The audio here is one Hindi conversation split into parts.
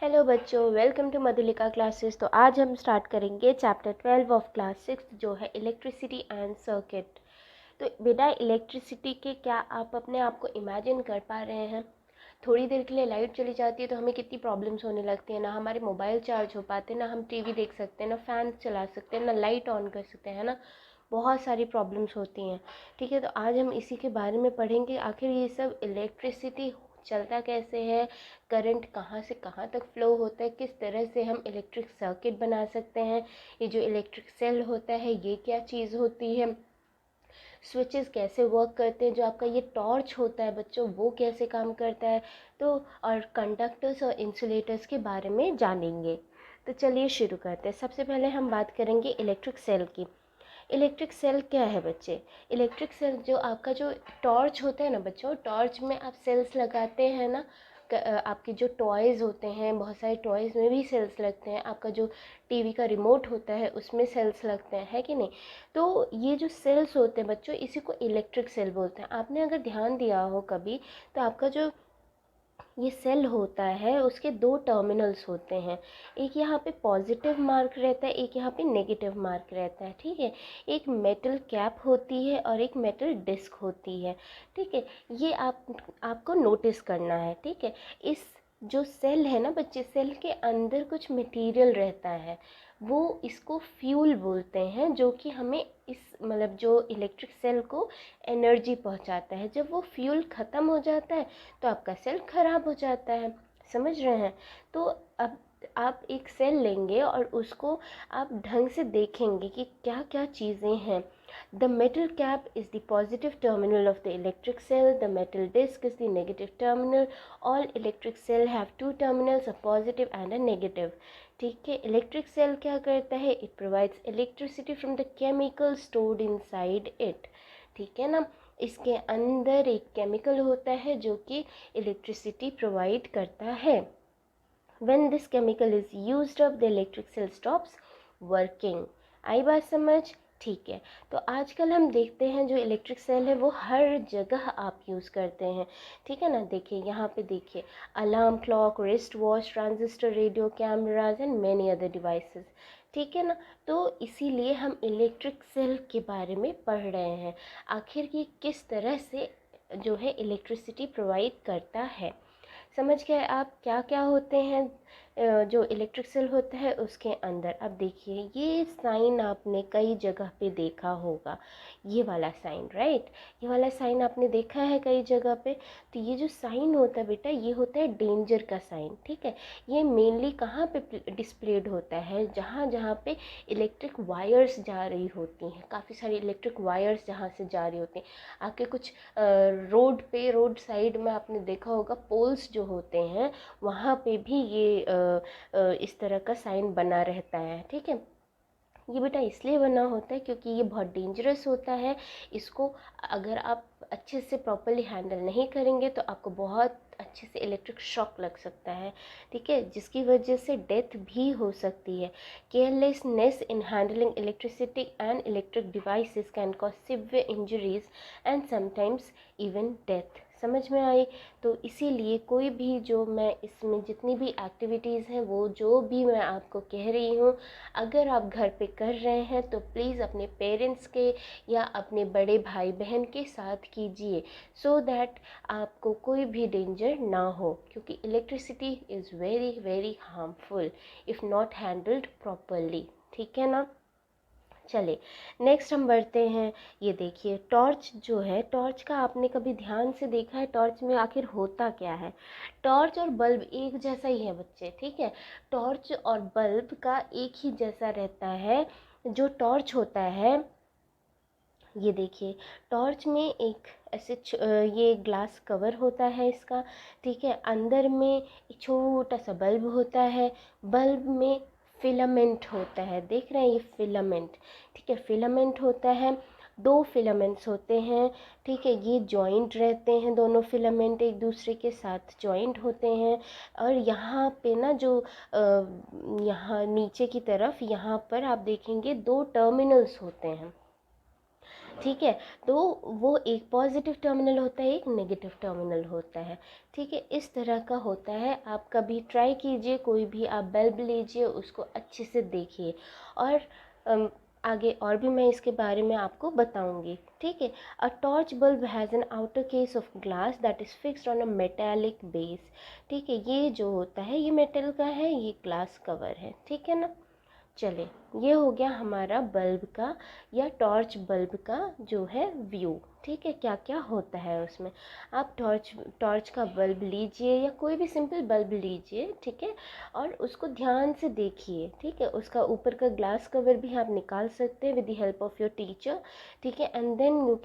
हेलो बच्चों, वेलकम टू मधुलिका क्लासेस। तो आज हम स्टार्ट करेंगे चैप्टर 12 ऑफ क्लास 6 जो है इलेक्ट्रिसिटी एंड सर्किट। तो बेटा, इलेक्ट्रिसिटी के क्या आप अपने आप को इमेजिन कर पा रहे हैं? थोड़ी देर के लिए लाइट चली जाती है तो हमें कितनी प्रॉब्लम्स होने लगती है। ना हमारे मोबाइल चार्ज हो पाते, ना हम टीवी देख सकते हैं, ना फ़ैन चला सकते हैं, ना लाइट ऑन कर सकते हैं, ना बहुत सारी प्रॉब्लम्स होती हैं। ठीक है, तो आज हम इसी के बारे में पढ़ेंगे। आखिर ये सब इलेक्ट्रिसिटी चलता कैसे है, करंट कहाँ से कहाँ तक फ़्लो होता है, किस तरह से हम इलेक्ट्रिक सर्किट बना सकते हैं, ये जो इलेक्ट्रिक सेल होता है ये क्या चीज़ होती है, स्विचेस कैसे वर्क करते हैं, जो आपका ये टॉर्च होता है बच्चों वो कैसे काम करता है, तो और कंडक्टर्स और इंसुलेटर्स के बारे में जानेंगे। तो चलिए शुरू करते हैं। सबसे पहले हम बात करेंगे इलेक्ट्रिक सेल की। इलेक्ट्रिक सेल क्या है बच्चे? इलेक्ट्रिक सेल जो आपका जो टॉर्च होता है ना बच्चों, टॉर्च में आप सेल्स लगाते हैं ना। आपके जो टॉयज़ होते हैं, बहुत सारे टॉयज़ में भी सेल्स लगते हैं। आपका जो टीवी का रिमोट होता है उसमें सेल्स लगते हैं, है कि नहीं? तो ये जो सेल्स होते हैं बच्चों, इसी को इलेक्ट्रिक सेल बोलते हैं। आपने अगर ध्यान दिया हो कभी, तो आपका जो ये सेल होता है उसके दो टर्मिनल्स होते हैं। एक यहाँ पे पॉजिटिव मार्क रहता है, एक यहाँ पे नेगेटिव मार्क रहता है। ठीक है, एक मेटल कैप होती है और एक मेटल डिस्क होती है। ठीक है, ये आपको नोटिस करना है। ठीक है, इस जो सेल है ना बच्चे, सेल के अंदर कुछ मटेरियल रहता है, वो इसको फ्यूल बोलते हैं, जो कि हमें इस मतलब जो इलेक्ट्रिक सेल को एनर्जी पहुंचाता है। जब वो फ्यूल ख़त्म हो जाता है तो आपका सेल ख़राब हो जाता है। समझ रहे हैं? तो अब आप एक सेल लेंगे और उसको आप ढंग से देखेंगे कि क्या क्या चीज़ें हैं। The metal cap is the positive terminal of the electric cell. The metal disc is the negative terminal. All electric cell have two terminals, a positive and a negative. ठीक है, इलेक्ट्रिक सेल क्या करता है? It provides electricity from the chemical stored inside it. ठीक है ना, इसके अंदर एक केमिकल होता है जो कि इलेक्ट्रिसिटी प्रोवाइड करता है। When this chemical is used up, the electric cell stops working. आई बात समझ? ठीक है, तो आजकल हम देखते हैं जो इलेक्ट्रिक सेल है वो हर जगह आप यूज़ करते हैं। ठीक है ना, देखिए यहाँ पे देखिए, alarm clock, wrist watch, transistor, radio, cameras and many other devices. ठीक है ना, तो इसीलिए हम इलेक्ट्रिक सेल के बारे में पढ़ रहे हैं। आखिर ये किस तरह से जो है इलेक्ट्रिसिटी प्रोवाइड करता है। समझ गए आप क्या क्या होते हैं जो इलेक्ट्रिक सेल होता है उसके अंदर? अब देखिए, ये साइन आपने कई जगह पे देखा होगा, ये वाला साइन, राइट? ये वाला साइन आपने देखा है कई जगह पे। तो ये जो साइन होता है बेटा, ये होता है डेंजर का साइन। ठीक है, ये मेनली कहाँ पे डिस्प्लेड होता है? जहाँ जहाँ पे इलेक्ट्रिक वायर्स जा रही होती हैं, काफ़ी सारी इलेक्ट्रिक वायर्स जहाँ से जा रही होती हैं। आपके कुछ रोड पे, रोड साइड में आपने देखा होगा पोल्स जो होते हैं, वहाँ पे भी ये इस तरह का साइन बना रहता है। ठीक है, ये बेटा इसलिए बना होता है क्योंकि ये बहुत डेंजरस होता है। इसको अगर आप अच्छे से प्रॉपरली हैंडल नहीं करेंगे तो आपको बहुत अच्छे से इलेक्ट्रिक शॉक लग सकता है। ठीक है, जिसकी वजह से डेथ भी हो सकती है। Carelessness in handling electricity and electric devices can cause severe injuries and sometimes even death. समझ में आई? तो इसीलिए कोई भी जो मैं इसमें जितनी भी एक्टिविटीज़ हैं, वो जो भी मैं आपको कह रही हूँ, अगर आप घर पे कर रहे हैं तो प्लीज़ अपने पेरेंट्स के या अपने बड़े भाई बहन के साथ कीजिए, सो दैट आपको कोई भी डेंजर ना हो। क्योंकि electricity is very very harmful if not handled properly. ठीक है ना? चले नेक्स्ट हम बढ़ते हैं। ये देखिए, टॉर्च जो है, टॉर्च का आपने कभी ध्यान से देखा है टॉर्च में आखिर होता क्या है? टॉर्च और बल्ब एक जैसा ही है बच्चे। ठीक है, टॉर्च और बल्ब का एक ही जैसा रहता है। जो टॉर्च होता है, ये देखिए, टॉर्च में एक ऐसे ये ग्लास कवर होता है इसका। ठीक है, अंदर में एक छोटा सा बल्ब होता है। बल्ब में फिलामेंट होता है, देख रहे हैं ये फिलामेंट? ठीक है, फिलामेंट होता है, दो फिलामेंट्स होते हैं। ठीक है, ये जॉइंट रहते हैं, दोनों फिलामेंट एक दूसरे के साथ जॉइंट होते हैं। और यहाँ पे ना जो यहाँ नीचे की तरफ यहाँ पर आप देखेंगे दो टर्मिनल्स होते हैं। ठीक है। तो वो एक पॉजिटिव टर्मिनल होता है, एक नेगेटिव टर्मिनल होता है। ठीक है, इस तरह का होता है। आप कभी ट्राई कीजिए, कोई भी आप बल्ब लीजिए, उसको अच्छे से देखिए, और आगे और भी मैं इसके बारे में आपको बताऊंगी। ठीक है। A torch bulb has an outer case of glass that is fixed on a metallic base. ठीक है, ये जो होता है ये मेटल का है, ये ग्लास कवर है। ठीक है ना। चले, ये हो गया हमारा बल्ब का या टॉर्च बल्ब का जो है व्यू। ठीक है, क्या क्या होता है उसमें। आप टॉर्च का बल्ब लीजिए या कोई भी सिंपल बल्ब लीजिए, ठीक है, और उसको ध्यान से देखिए। ठीक है, उसका ऊपर का ग्लास कवर भी आप निकाल सकते हैं with the help of your teacher. ठीक है, and then you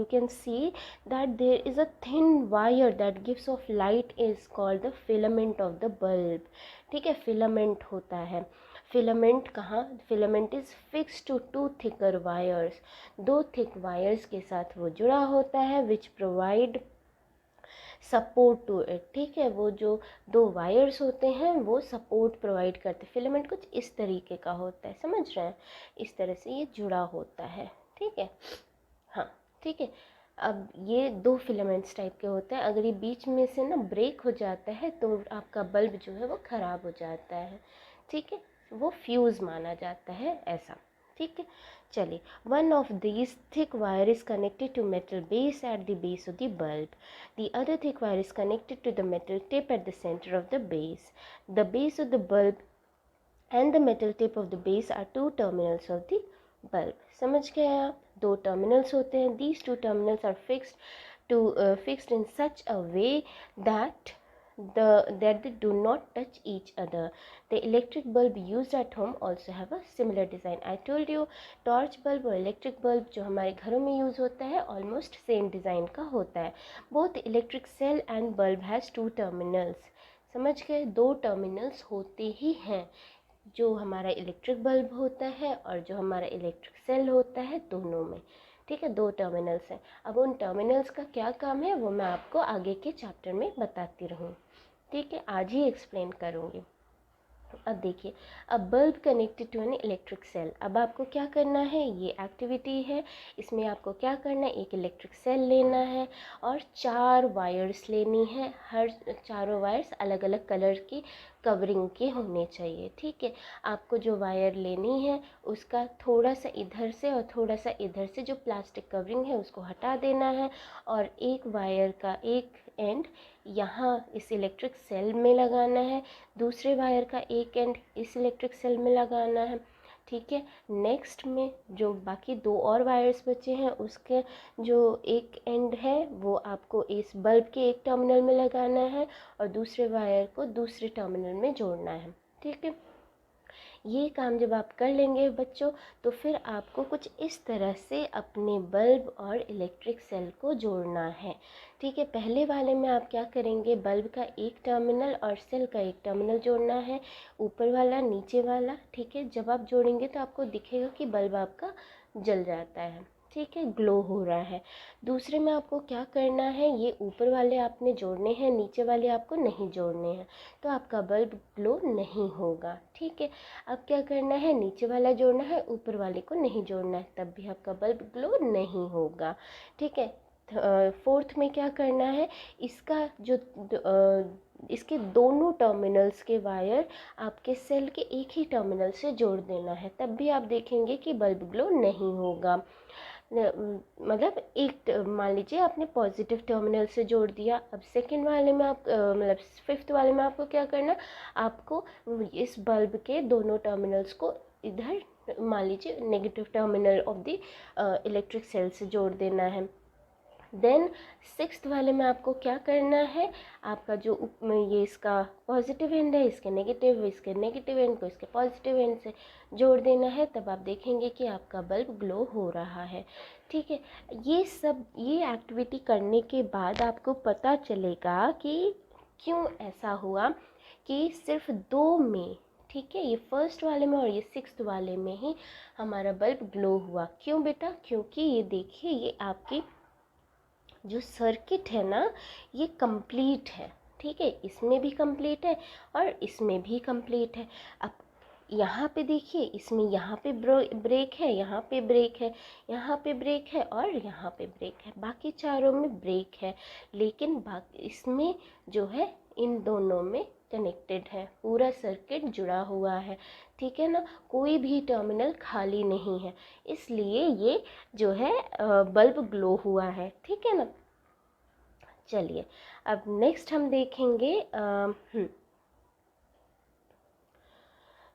can see that there is a thin wire that gives off light is called the filament of the bulb. ठीक है, फिलामेंट होता है। फिलामेंट कहाँ, filament is fix to two thicker wires. दो थिक वायर्स के साथ वो जुड़ा होता है, which provide support to it. ठीक है, वो जो दो वायर्स होते हैं वो सपोर्ट प्रोवाइड करते हैं। फिलामेंट कुछ इस तरीके का होता है, समझ रहे हैं, इस तरह से ये जुड़ा होता है। ठीक है, हाँ ठीक है। अब ये दो फिलामेंट्स टाइप के होते हैं, अगर ये बीच में से ना ब्रेक हो जाता है तो आपका बल्ब जो है वो ख़राब हो जाता है। ठीक है, वो फ्यूज़ माना जाता है ऐसा। ठीक है, चलिए, one of these thick wire is connected to metal base at the base of the bulb, the other thick wire is connected to the metal tip at the centre of the base, the base of the bulb and the metal tip of the base are two terminals of the bulb। समझ गए आप, दो टर्मिनल्स होते हैं। these two terminals are fixed in such a way that they do not touch each other। the electric bulb used at home also have a similar design। I told you torch bulb और इलेक्ट्रिक बल्ब जो हमारे घरों में यूज़ होता है ऑलमोस्ट सेम डिज़ाइन का होता है। both electric cell and bulb has two terminals। समझ गए, दो टर्मिनल्स होते ही हैं, जो हमारा इलेक्ट्रिक बल्ब होता है और जो हमारा इलेक्ट्रिक सेल होता है, दोनों में। ठीक है, दो टर्मिनल्स हैं। अब उन टर्मिनल्स का क्या काम है वो मैं आपको आगे के चैप्टर में बताती रहूँ। ठीक है, आज ही एक्सप्लेन करूँगी। अब देखिए, अब bulb connected to an electric cell. अब आपको क्या करना है, ये एक्टिविटी है, इसमें आपको क्या करना है, एक इलेक्ट्रिक सेल लेना है और चार वायर्स लेनी है। हर चारों वायर्स अलग अलग कलर की कवरिंग के होने चाहिए। ठीक है, आपको जो वायर लेनी है उसका थोड़ा सा इधर से और थोड़ा सा इधर से जो प्लास्टिक कवरिंग है उसको हटा देना है, और एक वायर का एक एंड यहाँ इस इलेक्ट्रिक सेल में लगाना है, दूसरे वायर का एक एंड इस इलेक्ट्रिक सेल में लगाना है। ठीक है, नेक्स्ट में जो बाकी दो और वायर्स बचे हैं उसके जो एक एंड है वो आपको इस बल्ब के एक टर्मिनल में लगाना है और दूसरे वायर को दूसरे टर्मिनल में जोड़ना है। ठीक है, ये काम जब आप कर लेंगे बच्चों, तो फिर आपको कुछ इस तरह से अपने बल्ब और इलेक्ट्रिक सेल को जोड़ना है। ठीक है, पहले वाले में आप क्या करेंगे, बल्ब का एक टर्मिनल और सेल का एक टर्मिनल जोड़ना है, ऊपर वाला नीचे वाला। ठीक है, जब आप जोड़ेंगे तो आपको दिखेगा कि बल्ब आपका जल जाता है। ठीक है, ग्लो हो रहा है। दूसरे में आपको क्या करना है, ये ऊपर वाले आपने जोड़ने हैं, नीचे वाले आपको नहीं जोड़ने हैं, तो आपका बल्ब ग्लो नहीं होगा। ठीक है, अब क्या करना है, नीचे वाला जोड़ना है, ऊपर वाले को नहीं जोड़ना है, तब भी आपका बल्ब ग्लो नहीं होगा। ठीक है, फोर्थ में क्या करना है, इसका जो इसके दोनों टर्मिनल्स के वायर आपके सेल के एक ही टर्मिनल से जोड़ देना है, तब भी आप देखेंगे कि बल्ब ग्लो नहीं होगा। मतलब एक मान लीजिए आपने पॉजिटिव टर्मिनल से जोड़ दिया, अब सेकंड वाले में आप मतलब फिफ्थ वाले में आपको क्या करना, आपको इस बल्ब के दोनों टर्मिनल्स को इधर मान लीजिए negative terminal of the electric cell से जोड़ देना है। देन सिक्स्थ वाले में आपको क्या करना है, आपका जो ये इसका पॉजिटिव एंड है, इसके नेगेटिव एंड को इसके पॉजिटिव एंड से जोड़ देना है, तब आप देखेंगे कि आपका बल्ब ग्लो हो रहा है। ठीक है, ये एक्टिविटी करने के बाद आपको पता चलेगा कि क्यों ऐसा हुआ कि सिर्फ दो में, ठीक है, ये फर्स्ट वाले में और ये सिक्स्थ वाले में ही हमारा बल्ब ग्लो हुआ। क्यों बेटा, क्योंकि ये देखिए ये आपकी जो सर्किट है ना ये कंप्लीट है। ठीक है, इसमें भी कंप्लीट है और इसमें भी कंप्लीट है। अब यहाँ पे देखिए, इसमें यहाँ पे ब्रेक है, यहाँ पे ब्रेक है, यहाँ पे ब्रेक है और यहाँ पे ब्रेक है, बाकी चारों में ब्रेक है, लेकिन बाकी इसमें जो है इन दोनों में कनेक्टेड है, पूरा सर्किट जुड़ा हुआ है, ठीक है ना, कोई भी टर्मिनल खाली नहीं है, इसलिए ये जो है बल्ब ग्लो हुआ है, ठीक है ना। चलिए अब नेक्स्ट हम देखेंगे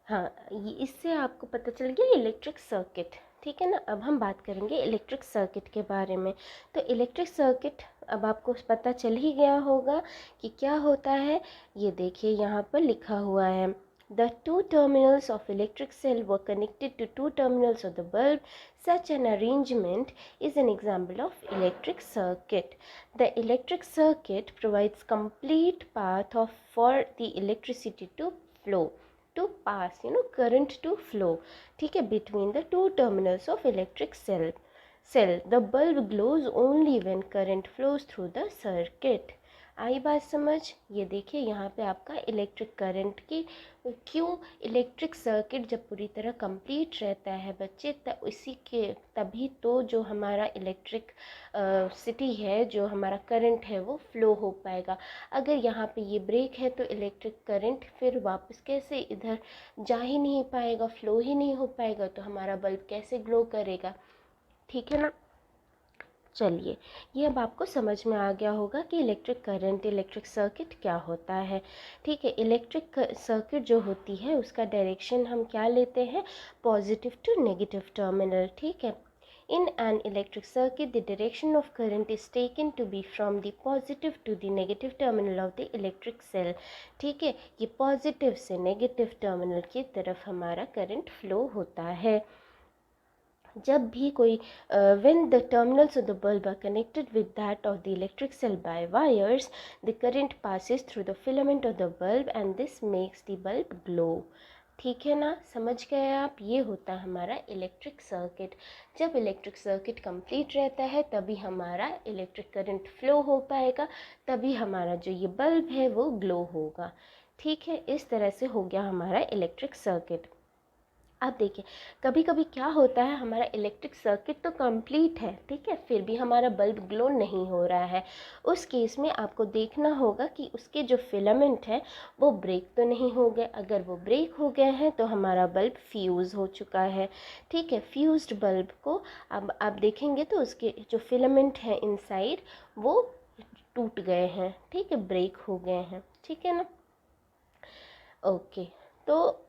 हाँ, ये इससे आपको पता चल गया इलेक्ट्रिक सर्किट, ठीक है ना। अब हम बात करेंगे इलेक्ट्रिक सर्किट के बारे में। तो इलेक्ट्रिक सर्किट अब आपको पता चल ही गया होगा कि क्या होता है। ये देखिए यहाँ पर लिखा हुआ है, The two terminals of electric cell were connected to two terminals of the bulb. Such an arrangement is an example of electric circuit. The electric circuit provides complete path for the electricity to flow, to pass, current to flow, ठीक है, between the two terminals of electric cell. The bulb glows only when current flows through the circuit. आई बात समझ। ये देखिए यहाँ पे आपका इलेक्ट्रिक करंट की, क्यों इलेक्ट्रिक सर्किट जब पूरी तरह कंप्लीट रहता है बच्चे, तब इसी के तभी तो जो हमारा इलेक्ट्रिक सिटी है, जो हमारा करंट है वो फ्लो हो पाएगा। अगर यहाँ पे ये ब्रेक है तो इलेक्ट्रिक करंट फिर वापस कैसे इधर जा ही नहीं पाएगा, फ्लो ही नहीं हो पाएगा, तो हमारा बल्ब कैसे ग्लो करेगा, ठीक है ना। चलिए, ये अब आपको समझ में आ गया होगा कि इलेक्ट्रिक करंट, इलेक्ट्रिक सर्किट क्या होता है, ठीक है। इलेक्ट्रिक सर्किट जो होती है उसका डायरेक्शन हम क्या लेते हैं, पॉजिटिव टू नेगेटिव टर्मिनल, ठीक है। In an electric circuit, the direction of current is taken to be from the positive to the negative terminal of the electric cell, ठीक है। ये पॉजिटिव से नेगेटिव टर्मिनल की तरफ हमारा करंट फ्लो होता है। जब भी कोई when the terminals of the bulb are connected with that of the electric cell by wires, the current passes through the filament of the bulb and this makes the bulb glow, ठीक है ना, समझ गए आप। ये होता है हमारा इलेक्ट्रिक सर्किट। जब इलेक्ट्रिक सर्किट कंप्लीट रहता है तभी हमारा इलेक्ट्रिक करंट फ्लो हो पाएगा, तभी हमारा जो ये बल्ब है वो ग्लो होगा, ठीक है। इस तरह से हो गया हमारा इलेक्ट्रिक सर्किट। अब देखिए, कभी कभी क्या होता है, हमारा इलेक्ट्रिक सर्किट तो कंप्लीट है, ठीक है, फिर भी हमारा बल्ब ग्लो नहीं हो रहा है। उस केस में आपको देखना होगा कि उसके जो फिलामेंट है वो ब्रेक तो नहीं हो गए। अगर वो ब्रेक हो गए हैं तो हमारा बल्ब फ्यूज़ हो चुका है, ठीक है। फ्यूज्ड बल्ब को अब आप देखेंगे तो उसके जो फिलामेंट हैं इनसाइड वो टूट गए हैं, ठीक है, ब्रेक हो गए हैं, ठीक है ना। ओके, तो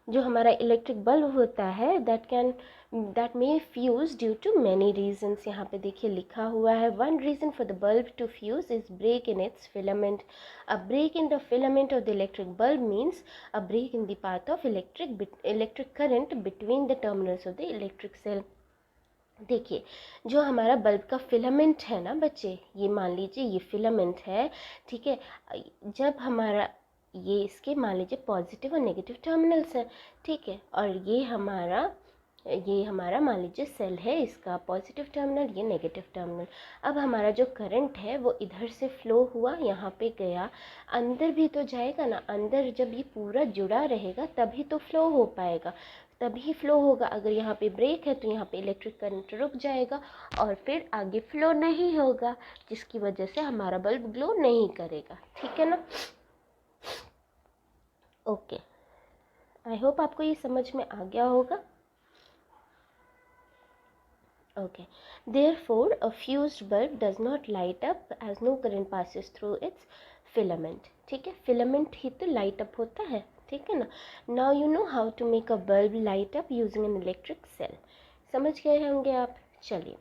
जो हमारा इलेक्ट्रिक बल्ब होता है that may fuse due to many reasons. यहाँ पे देखिए लिखा हुआ है, one reason for the bulb to fuse is break in its filament. A break in the filament of the electric bulb means a break in the path of electric current between the terminals of the electric cell. देखिए, जो हमारा बल्ब का फिलामेंट है ना बच्चे, ये मान लीजिए ये फिलामेंट है, ठीक है। जब हमारा ये इसके मान लीजिए पॉजिटिव और नेगेटिव टर्मिनल्स हैं, ठीक है, और ये हमारा मान लीजिए सेल है, इसका पॉजिटिव टर्मिनल, ये नेगेटिव टर्मिनल। अब हमारा जो करंट है वो इधर से फ्लो हुआ, यहाँ पे गया, अंदर भी तो जाएगा ना, अंदर जब ये पूरा जुड़ा रहेगा तभी तो फ्लो हो पाएगा, तभी फ्लो होगा। अगर यहाँ पे ब्रेक है तो यहाँ पे इलेक्ट्रिक करंट रुक जाएगा और फिर आगे फ्लो नहीं होगा, जिसकी वजह से हमारा बल्ब ग्लो नहीं करेगा, ठीक है ना। ओके, आई होप आपको ये समझ में आ गया होगा। Okay, therefore a fused bulb does not light up as no current passes through its filament, ठीक है। फिलामेंट ही तो लाइट अप होता है, ठीक है ना। Now you know how to make a bulb light up using an electric cell, समझ गए होंगे आप। चलिए,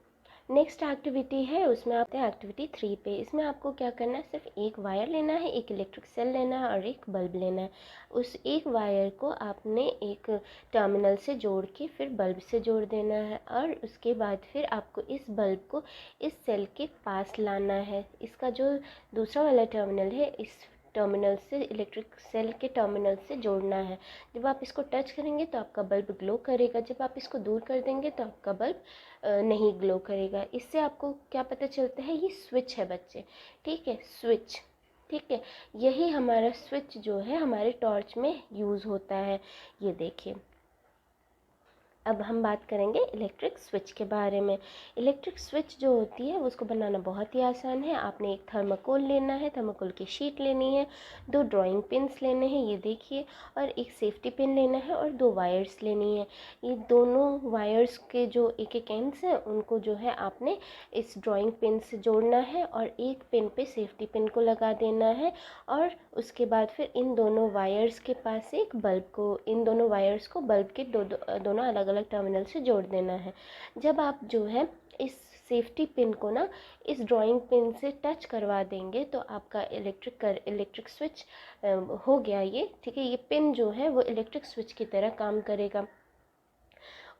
नेक्स्ट एक्टिविटी है, उसमें आते हैं एक्टिविटी 3 पे। इसमें आपको क्या करना है, सिर्फ एक वायर लेना है, एक इलेक्ट्रिक सेल लेना है और एक बल्ब लेना है। उस एक वायर को आपने एक टर्मिनल से जोड़ के फिर बल्ब से जोड़ देना है और उसके बाद फिर आपको इस बल्ब को इस सेल के पास लाना है। इसका जो दूसरा वाला टर्मिनल है, इस टर्मिनल से इलेक्ट्रिक सेल के टर्मिनल से जोड़ना है। जब आप इसको टच करेंगे तो आपका बल्ब ग्लो करेगा, जब आप इसको दूर कर देंगे तो आपका बल्ब नहीं ग्लो करेगा। इससे आपको क्या पता चलता है, ये स्विच है बच्चे, ठीक है, स्विच। ठीक है, यही हमारा स्विच जो है हमारे टॉर्च में यूज़ होता है। ये देखिए, अब हम बात करेंगे इलेक्ट्रिक स्विच के बारे में। इलेक्ट्रिक स्विच जो होती है उसको बनाना बहुत ही आसान है। आपने एक थर्माकोल लेना है, थर्माकोल की शीट लेनी है, 2 ड्राइंग पिन्स लेने हैं, ये देखिए, और एक सेफ्टी पिन लेना है और 2 वायर्स लेनी है। ये दोनों वायर्स के जो एक एक एंड्स हैं उनको जो है आपने इस ड्राइंग पिन से जोड़ना है और एक पिन पे सेफ्टी पिन को लगा देना है, और उसके बाद फिर इन दोनों वायर्स के पास एक बल्ब को, इन दोनों वायर्स को बल्ब के दोनों अलग अलग टर्मिनल से जोड़ देना है। जब आप जो है इस सेफ्टी पिन को ना इस ड्राइंग पिन से टच करवा देंगे तो आपका इलेक्ट्रिक स्विच हो गया ये, ठीक है। ये पिन जो है वो इलेक्ट्रिक स्विच की तरह काम करेगा।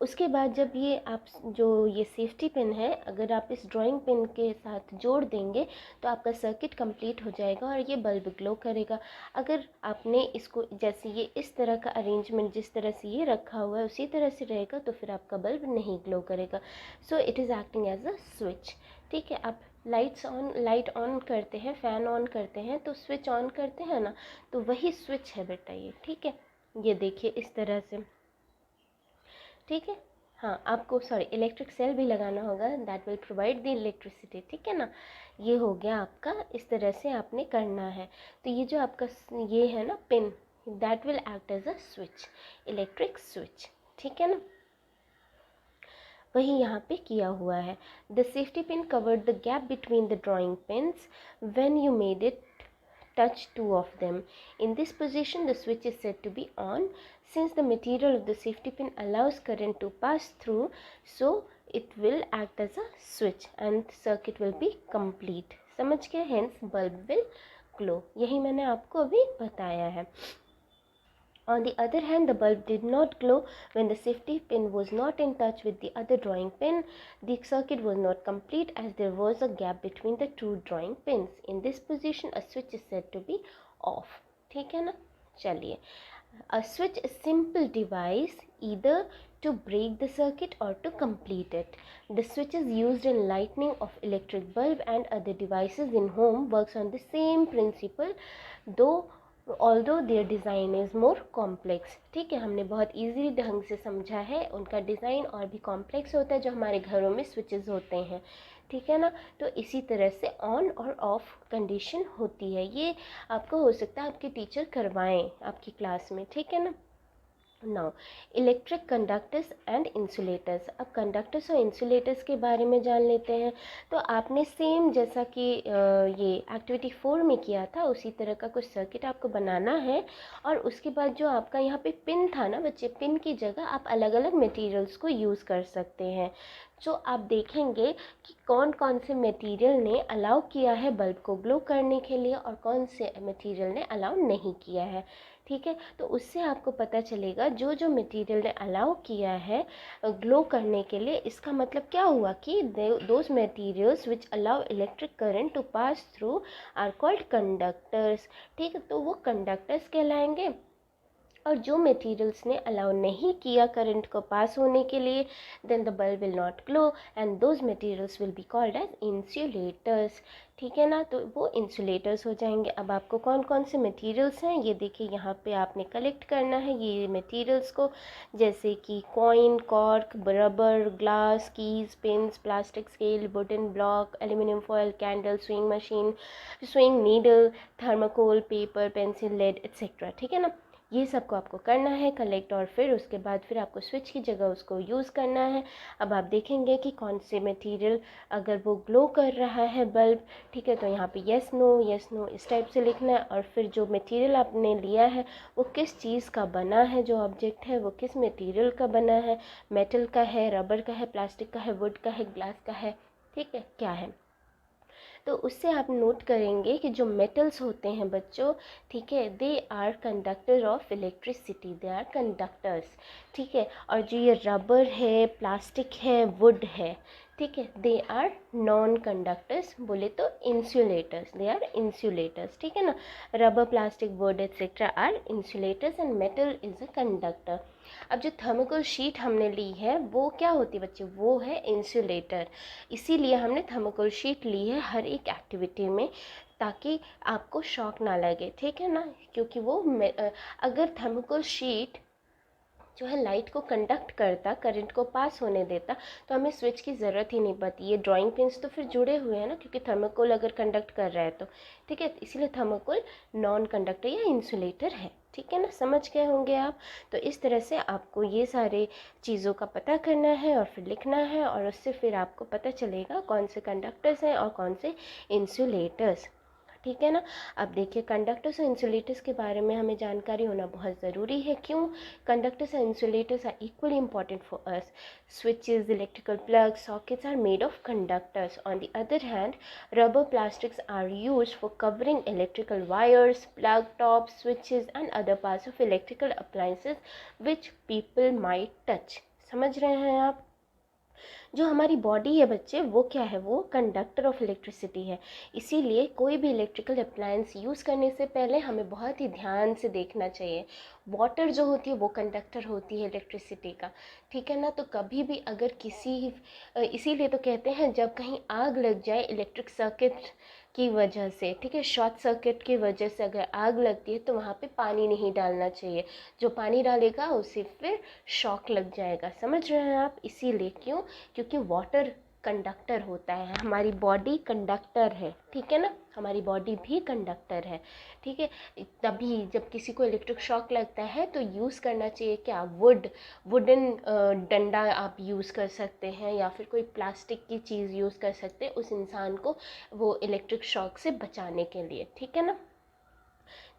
उसके बाद जब ये आप जो ये सेफ्टी पिन है अगर आप इस ड्राइंग पिन के साथ जोड़ देंगे तो आपका सर्किट कंप्लीट हो जाएगा और ये बल्ब ग्लो करेगा। अगर आपने इसको जैसे ये इस तरह का अरेंजमेंट जिस तरह से ये रखा हुआ है उसी तरह से रहेगा तो फिर आपका बल्ब नहीं ग्लो करेगा। So it is acting as a switch, ठीक है। आप लाइट ऑन करते हैं, फ़ैन ऑन करते हैं तो स्विच ऑन करते हैं ना, तो वही स्विच है बेटा ये, ठीक है। ये देखिए इस तरह से, ठीक है। हाँ, आपको इलेक्ट्रिक सेल भी लगाना होगा, that will provide the electricity, ठीक है ना। ये हो गया आपका, इस तरह से आपने करना है। तो ये जो आपका ये है ना pin, that will act as a switch, electric switch, ठीक है ना। वही यहाँ पे किया हुआ है। The safety pin covered the gap between the drawing pins when you made it touch two of them. In this position, the switch is said to be on. Since the material of the safety pin allows current to pass through, so it will act as a switch and circuit will be complete. समझ गए? Hence bulb will glow. यही मैंने आपको अभी बताया है। On the other hand, the bulb did not glow when the safety pin was not in touch with the other drawing pin. The circuit was not complete as there was a gap between the two drawing pins. In this position, a switch is said to be off. ठीक है ना? चलिए, a switch is simple device either to break the circuit or to complete it. The switch is used in lighting of electric bulb and other devices in home, works on the same principle, though although their design is more complex, ठीक है। हमने बहुत ईजी ढंग से समझा है, उनका डिज़ाइन और भी कॉम्प्लेक्स होता है जो हमारे घरों में स्विचेस होते हैं, ठीक है ना। तो इसी तरह से ऑन और ऑफ कंडीशन होती है। ये आपको हो सकता है आपके टीचर करवाएं आपकी क्लास में, ठीक है ना। Now electric conductors and insulators. अब कंडक्टर्स और इंसुलेटर्स के बारे में जान लेते हैं। तो आपने सेम जैसा कि ये एक्टिविटी 4 में किया था उसी तरह का कुछ सर्किट आपको बनाना है, और उसके बाद जो आपका यहाँ पे पिन था ना बच्चे, पिन की जगह आप अलग अलग मटेरियल्स को यूज़ कर सकते हैं। जो आप देखेंगे कि कौन कौन से मटेरियल ने अलाउ किया है बल्ब को ग्लो करने के लिए और कौन से मटेरियल ने अलाउ नहीं किया है, ठीक है। तो उससे आपको पता चलेगा जो जो मटेरियल ने अलाउ किया है ग्लो करने के लिए, इसका मतलब क्या हुआ कि those materials which allow electric current to pass through are called conductors, ठीक है। तो वो कंडक्टर्स कहलाएंगे। और जो मटेरियल्स ने अलाउ नहीं किया करंट को पास होने के लिए, then the bulb will not glow and those materials will be called as insulators, ठीक है ना। तो वो इंसुलेटर्स हो जाएंगे। अब आपको कौन कौन से मटेरियल्स हैं ये देखिए, यहाँ पे आपने कलेक्ट करना है ये मटेरियल्स को, जैसे कि coin, cork, rubber, glass, keys, pins, plastic scale, wooden block, aluminium foil, candle, sewing machine, sewing needle, thermocol, paper, pencil, lead etcetera, ठीक है ना। ये सबको आपको करना है कलेक्ट, और फिर उसके बाद फिर आपको स्विच की जगह उसको यूज़ करना है। अब आप देखेंगे कि कौन से मटेरियल अगर वो ग्लो कर रहा है बल्ब, ठीक है, तो यहाँ पे यस नो इस टाइप से लिखना है। और फिर जो मटेरियल आपने लिया है वो किस चीज़ का बना है, जो ऑब्जेक्ट है वो किस मटेरियल का बना है, मेटल का है, रबर का है, प्लास्टिक का है, वुड का है, ग्लास का है, ठीक है, क्या है। तो उससे आप नोट करेंगे कि जो मेटल्स होते हैं बच्चों, ठीक है, they are conductor of electricity, they are conductors, ठीक है। और जो ये रबर है, प्लास्टिक है, वुड है, ठीक है, दे आर नॉन कंडक्टर्स, बोले तो इंसुलेटर्स, दे आर इंसुलेटर्स, ठीक है ना। Rubber, plastic, wood etcetera are insulators and metal is a conductor. अब जो थर्मोकोल शीट हमने ली है वो क्या होती है बच्चे, वो है इंसुलेटर। इसीलिए हमने थर्मोकोल शीट ली है हर एक एक्टिविटी में, ताकि आपको शॉक ना लगे, ठीक है ना, क्योंकि वो अगर थर्मोकोल शीट जो है लाइट को कंडक्ट करता, करंट को पास होने देता, तो हमें स्विच की ज़रूरत ही नहीं पड़ती। ये ड्राइंग पिन्स तो फिर जुड़े हुए हैं ना, क्योंकि थर्मोकोल अगर कंडक्ट कर रहा है तो, ठीक है, इसीलिए थर्मोकोल नॉन कंडक्टर या इंसुलेटर है, ठीक है ना, समझ गए होंगे आप। तो इस तरह से आपको ये सारे चीज़ों का पता करना है और फिर लिखना है, और उससे फिर आपको पता चलेगा कौन से कंडक्टर्स हैं और कौन से इंसुलेटर्स, ठीक है ना। अब देखिए, कंडक्टर्स और इंसुलेटर्स के बारे में हमें जानकारी होना बहुत ज़रूरी है। क्यों? Conductors and insulators are equally important for us. Switches, electrical plugs, sockets are made of conductors. On the other hand, rubber plastics are used for covering electrical wires, plug tops, switches and other parts of electrical appliances which people might touch. समझ रहे हैं आप? जो हमारी बॉडी है बच्चे, वो क्या है, वो कंडक्टर ऑफ इलेक्ट्रिसिटी है। इसीलिए कोई भी इलेक्ट्रिकल अप्लायंस यूज़ करने से पहले हमें बहुत ही ध्यान से देखना चाहिए। वाटर जो होती है वो कंडक्टर होती है इलेक्ट्रिसिटी का, ठीक है ना। तो कभी भी अगर इसीलिए तो कहते हैं जब कहीं आग लग जाए इलेक्ट्रिक सर्किट की वजह से, ठीक है, शॉर्ट सर्किट की वजह से अगर आग लगती है तो वहाँ पे पानी नहीं डालना चाहिए। जो पानी डालेगा उसे फिर शॉक लग जाएगा, समझ रहे हैं आप। इसीलिए क्यों? क्योंकि वाटर कंडक्टर होता है, हमारी बॉडी कंडक्टर है, ठीक है ना, हमारी बॉडी भी कंडक्टर है, ठीक है। तभी जब किसी को इलेक्ट्रिक शॉक लगता है तो यूज़ करना चाहिए क्या, वुडन डंडा आप यूज़ कर सकते हैं, या फिर कोई प्लास्टिक की चीज़ यूज़ कर सकते हैं उस इंसान को वो इलेक्ट्रिक शॉक से बचाने के लिए, ठीक है ना।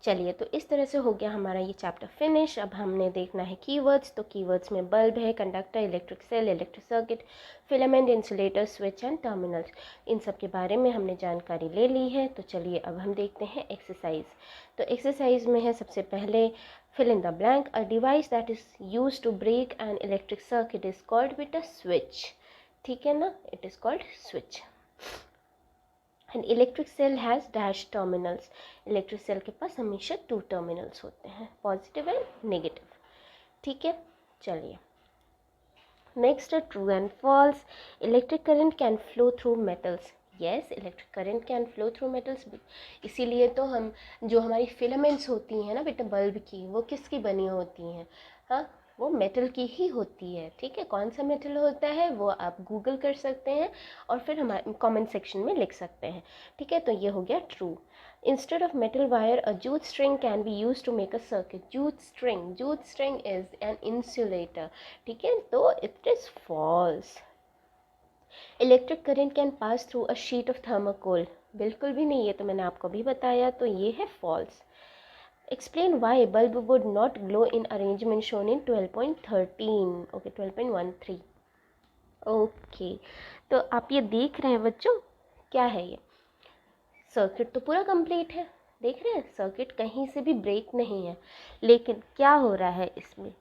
चलिए, तो इस तरह से हो गया हमारा ये चैप्टर फिनिश। अब हमने देखना है कीवर्ड्स। तो कीवर्ड्स में बल्ब है, conductor, electric cell, electric circuit, filament, insulator, switch and terminals. इन सब के बारे में हमने जानकारी ले ली है। तो चलिए अब हम देखते हैं एक्सरसाइज। तो एक्सरसाइज में है सबसे पहले fill in the blank. A device that is use to break an electric circuit is called with a switch, ठीक है ना, it is called switch. And electric cell has dash terminals. Electric cell के पास हमेशा 2 टर्मिनल्स होते हैं, पॉजिटिव एंड नेगेटिव, ठीक है। चलिए, नेक्स्ट है true and false. Electric current can flow through metals. Yes, electric current can flow through metals. इसीलिए तो हम जो हमारी फिलामेंट्स होती हैं ना बेटा बल्ब की, वो किसकी बनी होती हैं? हाँ, वो मेटल की ही होती है, ठीक है। कौन सा मेटल होता है वो आप गूगल कर सकते हैं और फिर हमारे कमेंट सेक्शन में लिख सकते हैं, ठीक है। तो ये हो गया true. Instead of metal wire, a jute string can be used to make a circuit. Jute string is an insulator, ठीक है, तो it is false. Electric current can pass through a sheet of thermocol. बिल्कुल भी नहीं, ये तो मैंने आपको भी बताया, तो ये है false. Explain why bulb would not glow in arrangement shown in 12.13. Okay, 12.13. Okay, तो आप ये देख रहे हैं बच्चों, क्या है ये? सर्किट तो पूरा कंप्लीट है, देख रहे हैं, सर्किट कहीं से भी ब्रेक नहीं है। लेकिन क्या हो रहा है इसमें?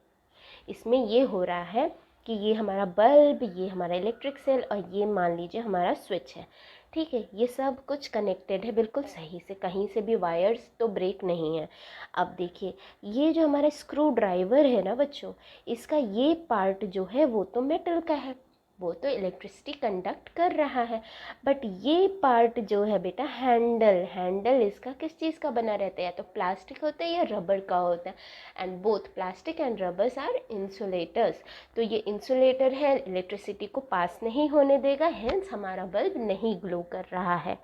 इसमें ये हो रहा है कि ये हमारा बल्ब, ये हमारा इलेक्ट्रिक सेल और ये मान लीजिए हमारा स्विच है, ठीक है। ये सब कुछ कनेक्टेड है बिल्कुल सही से, कहीं से भी वायर्स तो ब्रेक नहीं है। अब देखिए, ये जो हमारा स्क्रू ड्राइवर है ना बच्चों, इसका ये पार्ट जो है वो तो मेटल का है, वो तो इलेक्ट्रिसिटी कंडक्ट कर रहा है। बट ये पार्ट जो है बेटा, हैंडल इसका किस चीज़ का बना रहता है? या तो प्लास्टिक होता है या रबर का होता है। And both plastic and rubbers are insulators. तो ये इंसुलेटर है, इलेक्ट्रिसिटी को पास नहीं होने देगा, हेंस हमारा बल्ब नहीं ग्लो कर रहा है,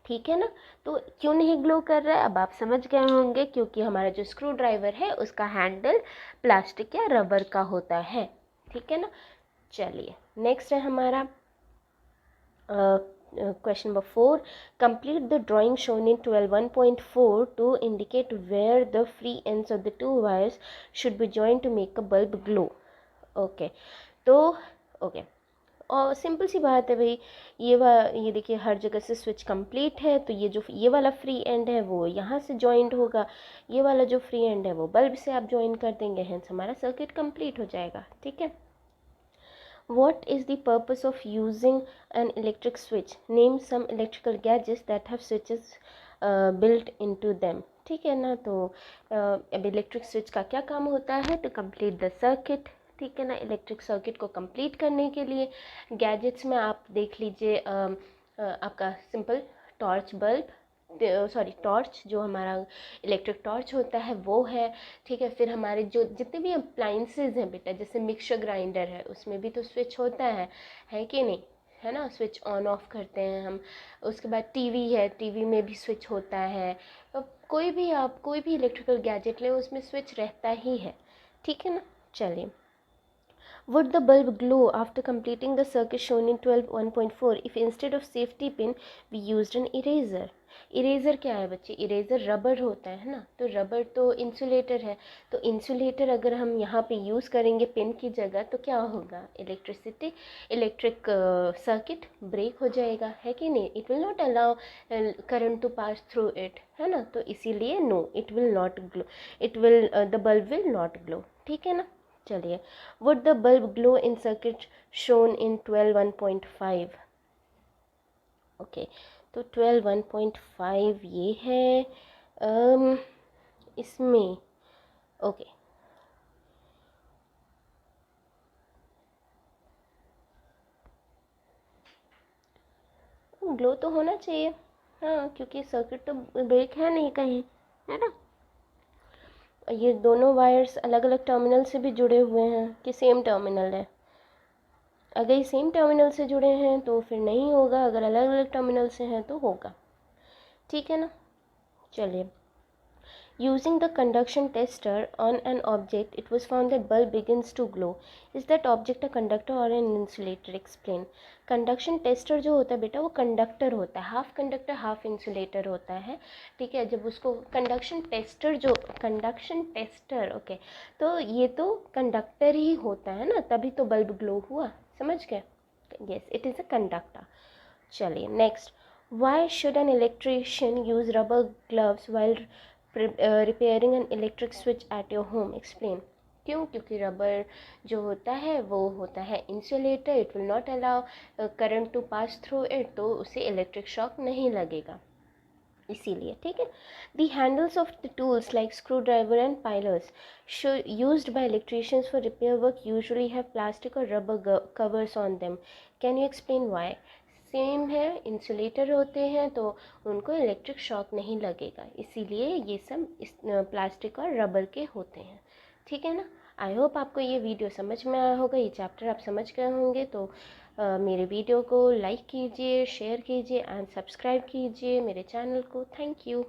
ठीक है ना। तो क्यों नहीं ग्लो कर रहा है अब आप समझ गए होंगे, क्योंकि हमारा जो स्क्रू ड्राइवर है उसका हैंडल प्लास्टिक या रबर का होता है, ठीक है ना। चलिए, नेक्स्ट है हमारा question number 4. Complete the drawing shown in 12.1.4 to indicate where the free ends of the 2 wires should be joint to make a bulb glow. Okay, तो ओके, और सिंपल सी बात है भाई, ये देखिए हर जगह से स्विच कंप्लीट है, तो ये वाला फ्री एंड है वो यहाँ से जॉइंट होगा, ये वाला जो फ्री एंड है वो बल्ब से आप जॉइन कर देंगे, हेंस हमारा सर्किट कंप्लीट हो जाएगा, ठीक है। What is the purpose of using an electric switch? Name some electrical gadgets that have switches built into them. ठीक है ना, तो अब इलेक्ट्रिक स्विच का क्या काम होता है? टू कंप्लीट द सर्किट, ठीक है ना, इलेक्ट्रिक सर्किट को कंप्लीट करने के लिए। गैजेट्स में आप देख लीजिए आपका सिंपल टॉर्च बल्ब, टॉर्च जो हमारा इलेक्ट्रिक टॉर्च होता है वो है, ठीक है। फिर हमारे जो जितने भी अप्लाइंसेस हैं बेटा, जैसे मिक्सर ग्राइंडर है उसमें भी तो स्विच होता है कि नहीं, है ना, स्विच ऑन ऑफ करते हैं हम। उसके बाद टीवी है, टीवी में भी स्विच होता है। अब कोई भी इलेक्ट्रिकल गैजेट लें उसमें स्विच रहता ही है, ठीक है ना। चलिए, would the bulb glow after completing the circuit shown in 12.1.4 if instead of safety pin we used an eraser? Eraser क्या है बच्चे? इरेज़र रबर होता है ना, तो रबर तो इंसुलेटर है, तो इंसुलेटर अगर हम यहाँ पे यूज़ करेंगे पिन की जगह तो क्या होगा? इलेक्ट्रिक सर्किट ब्रेक हो जाएगा, है कि नहीं? It will not allow current to pass through it, है ना, तो इसीलिए no, it will not glow, the bulb will not glow, ठीक है ना। चलिए, would the bulb glow in circuit shown in 12.1.5? Okay, तो 12.1.5 ये है इसमें, ओके, ग्लो तो होना चाहिए, हाँ, क्योंकि सर्किट तो ब्रेक है नहीं कहीं, है ना। ये दोनों वायर्स अलग अलग टर्मिनल से भी जुड़े हुए हैं कि सेम टर्मिनल है? अगर ये सेम टर्मिनल से जुड़े हैं तो फिर नहीं होगा, अगर अलग अलग टर्मिनल से हैं तो होगा, ठीक है ना। चलिए, using the conduction tester on an object, it was found that bulb begins to glow. Is that object a conductor or an insulator? Explain. Conduction tester जो होता है बेटा वो कंडक्टर होता है, हाफ कंडक्टर हाफ इंसुलेटर होता है, ठीक है। जब उसको कंडक्शन टेस्टर, ओके, तो ये तो कंडक्टर ही होता है ना, तभी तो बल्ब ग्लो हुआ, समझ गए? Yes, it is a conductor. चलिए next, why should an electrician use rubber gloves while repairing an electric switch at your home? Explain. क्यों? क्योंकि रबर जो होता है वो होता है insulator, it will not allow current to pass through it, तो उसे इलेक्ट्रिक शॉक नहीं लगेगा, इसीलिए, ठीक है। The handles of the tools like screwdriver and pliers used by electricians for repair work usually have plastic और rubber covers on them. Can you explain why? Same है, इंसुलेटर होते हैं तो उनको इलेक्ट्रिक शॉक नहीं लगेगा, इसीलिए ये सब इस प्लास्टिक और रबर के होते हैं, ठीक है ना। आई होप आपको ये वीडियो समझ में आया होगा, ये चैप्टर आप समझ गए होंगे। तो मेरे वीडियो को लाइक कीजिए, शेयर कीजिए एंड सब्सक्राइब कीजिए मेरे चैनल को। Thank you.